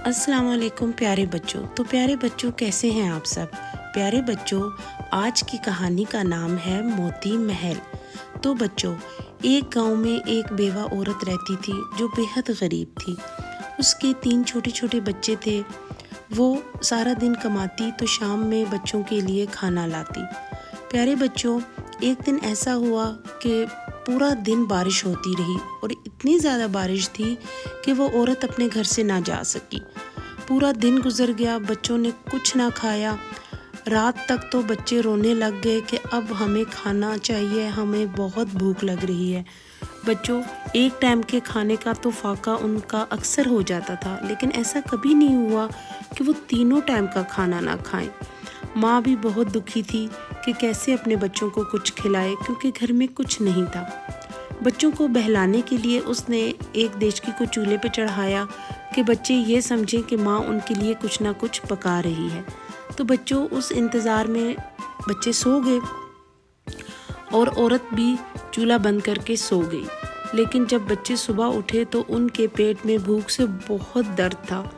अस्सलाम वालेकुम प्यारे बच्चों। तो प्यारे बच्चों, कैसे हैं आप सब? प्यारे बच्चों, आज की कहानी का नाम है मोती महल। तो बच्चों, एक गांव में एक बेवा औरत रहती थी जो बेहद गरीब थी। उसके 3 छोटे छोटे बच्चे थे। वो सारा दिन कमाती तो शाम में बच्चों के लिए खाना लाती। प्यारे बच्चों, एक दिन ऐसा हुआ कि पूरा दिन बारिश होती रही और इतनी ज़्यादा बारिश थी कि वो औरत अपने घर से ना जा सकी। पूरा दिन गुजर गया, बच्चों ने कुछ ना खाया। रात तक तो बच्चे रोने लग गए कि अब हमें खाना चाहिए, हमें बहुत भूख लग रही है। बच्चों, एक टाइम के खाने का तो फाका उनका अक्सर हो जाता था, लेकिन ऐसा कभी नहीं हुआ कि वो तीनों टाइम का खाना ना खाएं। माँ भी बहुत दुखी थी कि कैसे अपने बच्चों को कुछ खिलाए, क्योंकि घर में कुछ नहीं था। बच्चों को बहलाने के लिए उसने एक देचकी को चूल्हे पर चढ़ाया कि बच्चे ये समझें कि माँ उनके लिए कुछ ना कुछ पका रही है। तो बच्चों, उस इंतज़ार में बच्चे सो गए और औरत भी चूल्हा बंद करके सो गई। लेकिन जब बच्चे सुबह उठे तो उनके पेट में भूख से बहुत दर्द था।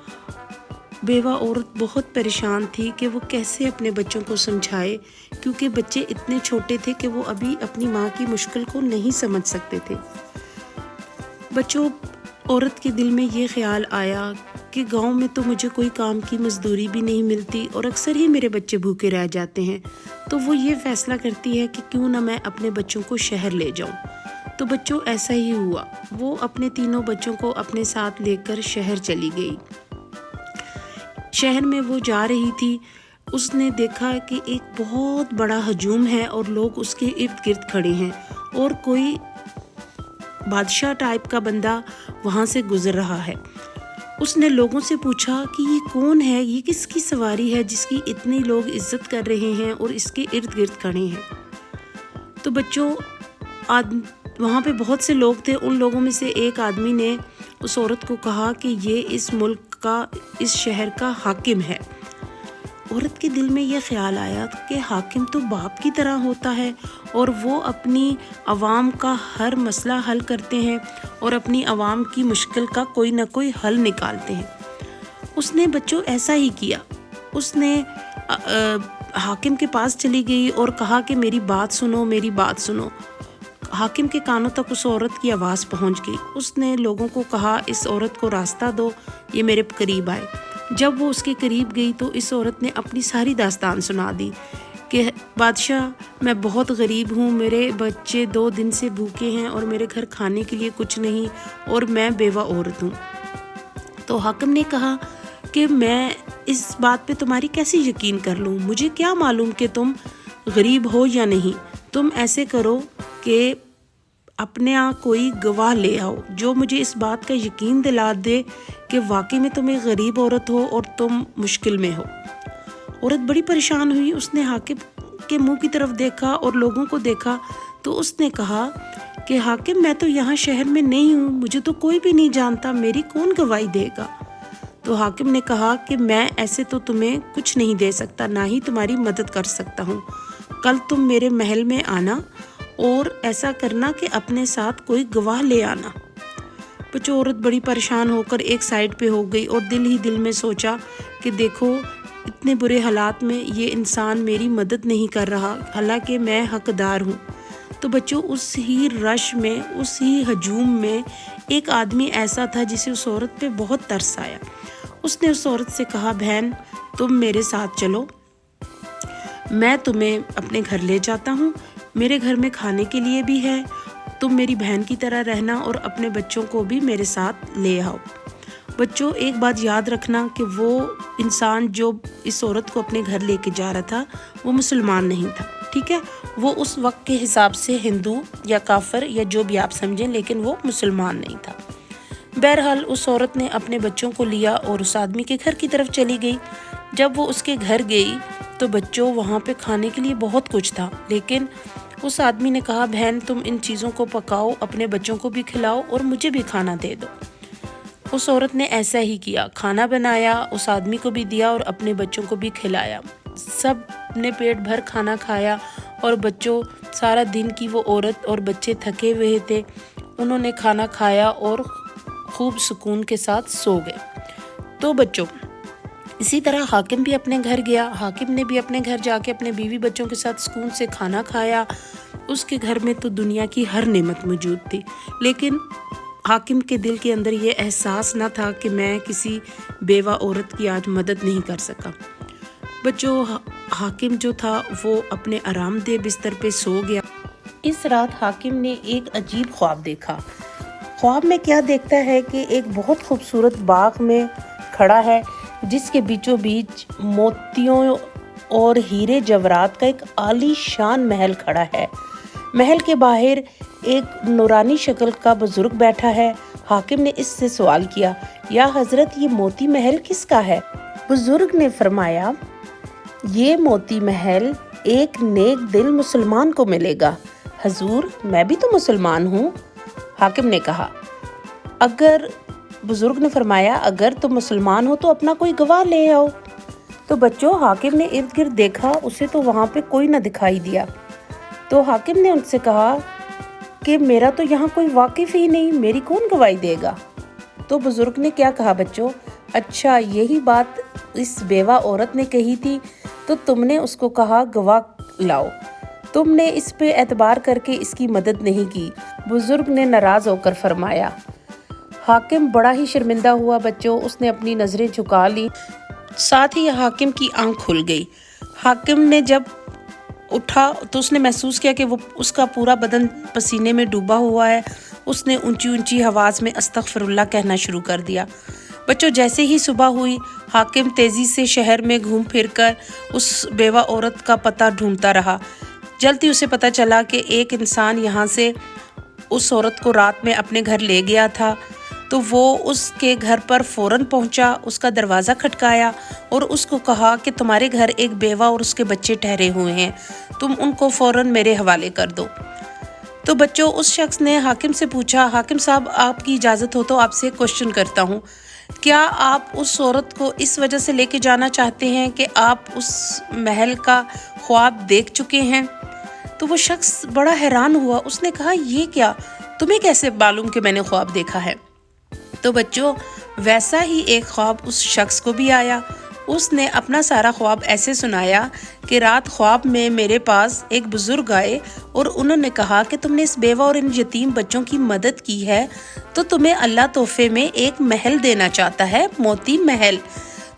बेवा औरत बहुत परेशान थी कि वो कैसे अपने बच्चों को समझाए, क्योंकि बच्चे इतने छोटे थे कि वो अभी अपनी माँ की मुश्किल को नहीं समझ सकते थे। बच्चों, औरत के दिल में ये ख्याल आया कि गांव में तो मुझे कोई काम की मजदूरी भी नहीं मिलती और अक्सर ही मेरे बच्चे भूखे रह जाते हैं। तो वो ये फैसला करती है कि क्यों ना मैं अपने बच्चों को शहर ले जाऊं। तो बच्चों, ऐसा ही हुआ। वो अपने तीनों बच्चों को अपने साथ लेकर शहर चली गई। शहर में वो जा रही थी, उसने देखा कि एक बहुत बड़ा हजूम है और लोग उसके इर्द गिर्द खड़े हैं और कोई बादशाह टाइप का बंदा वहाँ से गुजर रहा है। उसने लोगों से पूछा कि ये कौन है, ये किसकी सवारी है जिसकी इतने लोग इज्जत कर रहे हैं और इसके इर्द गिर्द खड़े हैं। तो बच्चों, वहाँ पे बहुत से लोग थे। उन लोगों में से एक आदमी ने उस औरत को कहा कि ये इस मुल्क का, इस शहर का हाकिम है। औरत के दिल में ये ख्याल आया कि हाकिम तो बाप की तरह होता है और वो अपनी आवाम का हर मसला हल करते हैं और अपनी आवाम की मुश्किल का कोई ना कोई हल निकालते हैं। उसने बच्चों ऐसा ही किया। उसने हाकिम के पास चली गई और कहा कि मेरी बात सुनो, मेरी बात सुनो। हाकिम के कानों तक उस औरत की आवाज़ पहुंच गई। उसने लोगों को कहा, इस औरत को रास्ता दो, ये मेरे करीब आए। जब वो उसके करीब गई तो इस औरत ने अपनी सारी दास्तान सुना दी कि बादशाह, मैं बहुत गरीब हूँ, मेरे बच्चे 2 दिन से भूखे हैं और मेरे घर खाने के लिए कुछ नहीं और मैं बेवा औरत हूँ। तो हाकिम ने कहा कि मैं इस बात पे तुम्हारी कैसे यकीन कर लूँ, मुझे क्या मालूम कि तुम गरीब हो या नहीं। तुम ऐसे करो कि अपने यहाँ कोई गवाह ले आओ जो मुझे इस बात का यकीन दिला दे कि वाकई में तुम एक गरीब औरत हो और तुम मुश्किल में हो। औरत बड़ी परेशान हुई। उसने हाकिम के मुंह की तरफ देखा और लोगों को देखा तो उसने कहा कि हाकिम, मैं तो यहाँ शहर में नहीं हूँ, मुझे तो कोई भी नहीं जानता, मेरी कौन गवाही देगा। तो हाकिम ने कहा कि मैं ऐसे तो तुम्हें कुछ नहीं दे सकता, ना ही तुम्हारी मदद कर सकता हूँ। कल तुम मेरे महल में आना और ऐसा करना कि अपने साथ कोई गवाह ले आना। बच्चों, औरत बड़ी परेशान होकर एक साइड पे हो गई और दिल ही दिल में सोचा कि देखो, इतने बुरे हालात में ये इंसान मेरी मदद नहीं कर रहा, हालांकि मैं हकदार हूँ। तो बच्चों, उस ही रश में, उस ही हजूम में एक आदमी ऐसा था जिसे उस औरत पे बहुत तरस आया। उसने उस औरत से कहा, बहन, तुम मेरे साथ चलो, मैं तुम्हें अपने घर ले जाता हूँ, मेरे घर में खाने के लिए भी है, तुम मेरी बहन की तरह रहना और अपने बच्चों को भी मेरे साथ ले आओ। बच्चों, एक बात याद रखना कि वो इंसान जो इस औरत को अपने घर लेके जा रहा था वो मुसलमान नहीं था, ठीक है। वो उस वक्त के हिसाब से हिंदू या काफिर या जो भी आप समझें, लेकिन वो मुसलमान नहीं था। बहरहाल उस औरत ने अपने बच्चों को लिया और उस आदमी के घर की तरफ चली गई। जब वो उसके घर गई तो बच्चों, वहाँ पे खाने के लिए बहुत कुछ था, लेकिन उस आदमी ने कहा, बहन, तुम इन चीज़ों को पकाओ, अपने बच्चों को भी खिलाओ और मुझे भी खाना दे दो। उस औरत ने ऐसा ही किया, खाना बनाया, उस आदमी को भी दिया और अपने बच्चों को भी खिलाया। सब ने पेट भर खाना खाया और बच्चों, सारा दिन की वो औरत और बच्चे थके हुए थे, उन्होंने खाना खाया और खूब सुकून के साथ सो गए। تو بچوں اسی طرح حاکم بھی اپنے گھر گیا. حاکم نے بھی اپنے گھر جا کے اپنے بیوی بچوں کے ساتھ سکون سے کھانا کھایا. اس کے گھر میں تو دنیا کی ہر نعمت موجود تھی، لیکن حاکم کے دل کے اندر یہ احساس نہ تھا کہ میں کسی بیوہ عورت کی آج مدد نہیں کر سکا. بچوں حاکم جو تھا وہ اپنے آرام دہ بستر پہ سو گیا. اس رات حاکم نے ایک عجیب خواب دیکھا. خواب میں کیا دیکھتا ہے کہ ایک بہت خوبصورت باغ میں کھڑا ہے جس کے بیچوں بیچ موتیوں اور ہیرے جواہرات کا ایک عالی شان محل کھڑا ہے. محل کے باہر ایک نورانی شکل کا بزرگ بیٹھا ہے. حاکم نے اس سے سوال کیا، یا حضرت یہ موتی محل کس کا ہے؟ بزرگ نے فرمایا، یہ موتی محل ایک نیک دل مسلمان کو ملے گا. حضور میں بھی تو مسلمان ہوں، حاکم نے کہا. بزرگ نے فرمایا، اگر تم مسلمان ہو تو اپنا کوئی گواہ لے آؤ. تو بچوں حاکم نے ارد گرد دیکھا، اسے تو وہاں پہ کوئی نہ دکھائی دیا. تو حاکم نے ان سے کہا کہ میرا تو یہاں کوئی واقف ہی نہیں، میری کون گواہی دے گا؟ تو بزرگ نے کیا کہا بچوں، اچھا یہی بات اس بیوہ عورت نے کہی تھی تو تم نے اس کو کہا گواہ لاؤ، تم نے اس پہ اعتبار کر کے اس کی مدد نہیں کی. بزرگ نے ناراض ہو کر فرمایا. حاکم بڑا ہی شرمندہ ہوا بچوں، اس نے اپنی نظریں جھکا لی. ساتھ ہی حاکم کی آنکھ کھل گئی. حاکم نے جب اٹھا تو اس نے محسوس کیا کہ وہ اس کا پورا بدن پسینے میں ڈوبا ہوا ہے. اس نے اونچی اونچی آواز میں استغفر اللہ کہنا شروع کر دیا. بچوں جیسے ہی صبح ہوئی، حاکم تیزی سے شہر میں گھوم پھر کر اس بیوہ عورت کا پتہ ڈھونڈتا رہا. جلدی اسے پتہ چلا کہ ایک انسان یہاں سے اس عورت کو رات میں اپنے گھر لے گیا تھا. تو وہ اس کے گھر پر فوراً پہنچا، اس کا دروازہ کھٹکایا اور اس کو کہا کہ تمہارے گھر ایک بیوہ اور اس کے بچے ٹھہرے ہوئے ہیں، تم ان کو فوراً میرے حوالے کر دو. تو بچوں اس شخص نے حاکم سے پوچھا، حاکم صاحب آپ کی اجازت ہو تو آپ سے کوشچن کرتا ہوں، کیا آپ اس عورت کو اس وجہ سے لے کے جانا چاہتے ہیں کہ آپ اس محل کا خواب دیکھ چکے ہیں؟ تو وہ شخص بڑا حیران ہوا. اس نے کہا، یہ کیا، تمہیں کیسے معلوم کہ میں نے خواب دیکھا ہے؟ تو بچوں ویسا ہی ایک خواب اس شخص کو بھی آیا. اس نے اپنا سارا خواب ایسے سنایا کہ رات خواب میں میرے پاس ایک بزرگ آئے اور انہوں نے کہا کہ تم نے اس بیوہ اور ان یتیم بچوں کی مدد کی ہے تو تمہیں اللہ تحفے میں ایک محل دینا چاہتا ہے، موتی محل.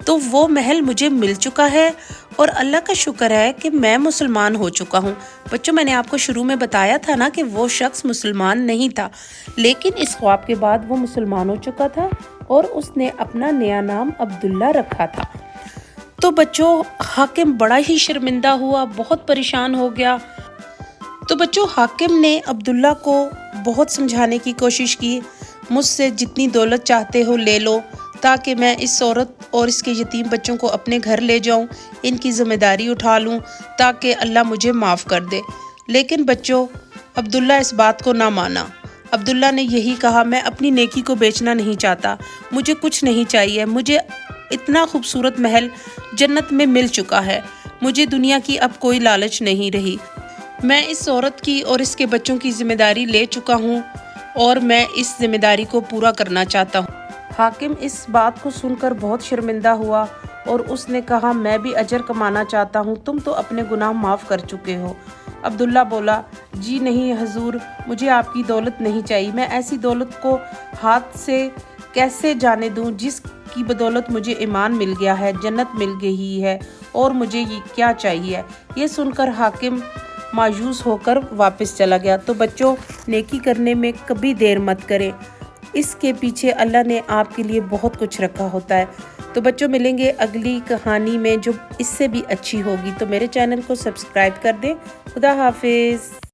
تو وہ محل مجھے مل چکا ہے اور اللہ کا شکر ہے کہ میں مسلمان ہو چکا ہوں. بچوں میں نے آپ کو شروع میں بتایا تھا نا کہ وہ شخص مسلمان نہیں تھا، لیکن اس خواب کے بعد وہ مسلمان ہو چکا تھا اور اس نے اپنا نیا نام عبداللہ رکھا تھا. تو بچوں حاکم بڑا ہی شرمندہ ہوا، بہت پریشان ہو گیا. تو بچوں حاکم نے عبداللہ کو بہت سمجھانے کی کوشش کی، مجھ سے جتنی دولت چاہتے ہو لے لو تاکہ میں اس عورت اور اس کے یتیم بچوں کو اپنے گھر لے جاؤں، ان کی ذمہ داری اٹھا لوں تاکہ اللہ مجھے معاف کر دے. لیکن بچوں عبداللہ اس بات کو نہ مانا. عبداللہ نے یہی کہا، میں اپنی نیکی کو بیچنا نہیں چاہتا، مجھے کچھ نہیں چاہیے، مجھے اتنا خوبصورت محل جنت میں مل چکا ہے، مجھے دنیا کی اب کوئی لالچ نہیں رہی. میں اس عورت کی اور اس کے بچوں کی ذمہ داری لے چکا ہوں اور میں اس ذمہ داری کو پورا کرنا چاہتا ہوں. حاکم اس بات کو سن کر بہت شرمندہ ہوا اور اس نے کہا، میں بھی اجر کمانا چاہتا ہوں، تم تو اپنے گناہ معاف کر چکے ہو. عبداللہ بولا، جی نہیں حضور، مجھے آپ کی دولت نہیں چاہیے، میں ایسی دولت کو ہاتھ سے کیسے جانے دوں جس کی بدولت مجھے ایمان مل گیا ہے، جنت مل گئی ہے، اور مجھے یہ کیا چاہیے. یہ سن کر حاکم مایوس ہو کر واپس چلا گیا. تو بچوں نیکی کرنے میں کبھی دیر مت کریں، اس کے پیچھے اللہ نے آپ کے لیے بہت کچھ رکھا ہوتا ہے. تو بچوں ملیں گے اگلی کہانی میں جو اس سے بھی اچھی ہوگی. تو میرے چینل کو سبسکرائب کر دیں. خدا حافظ.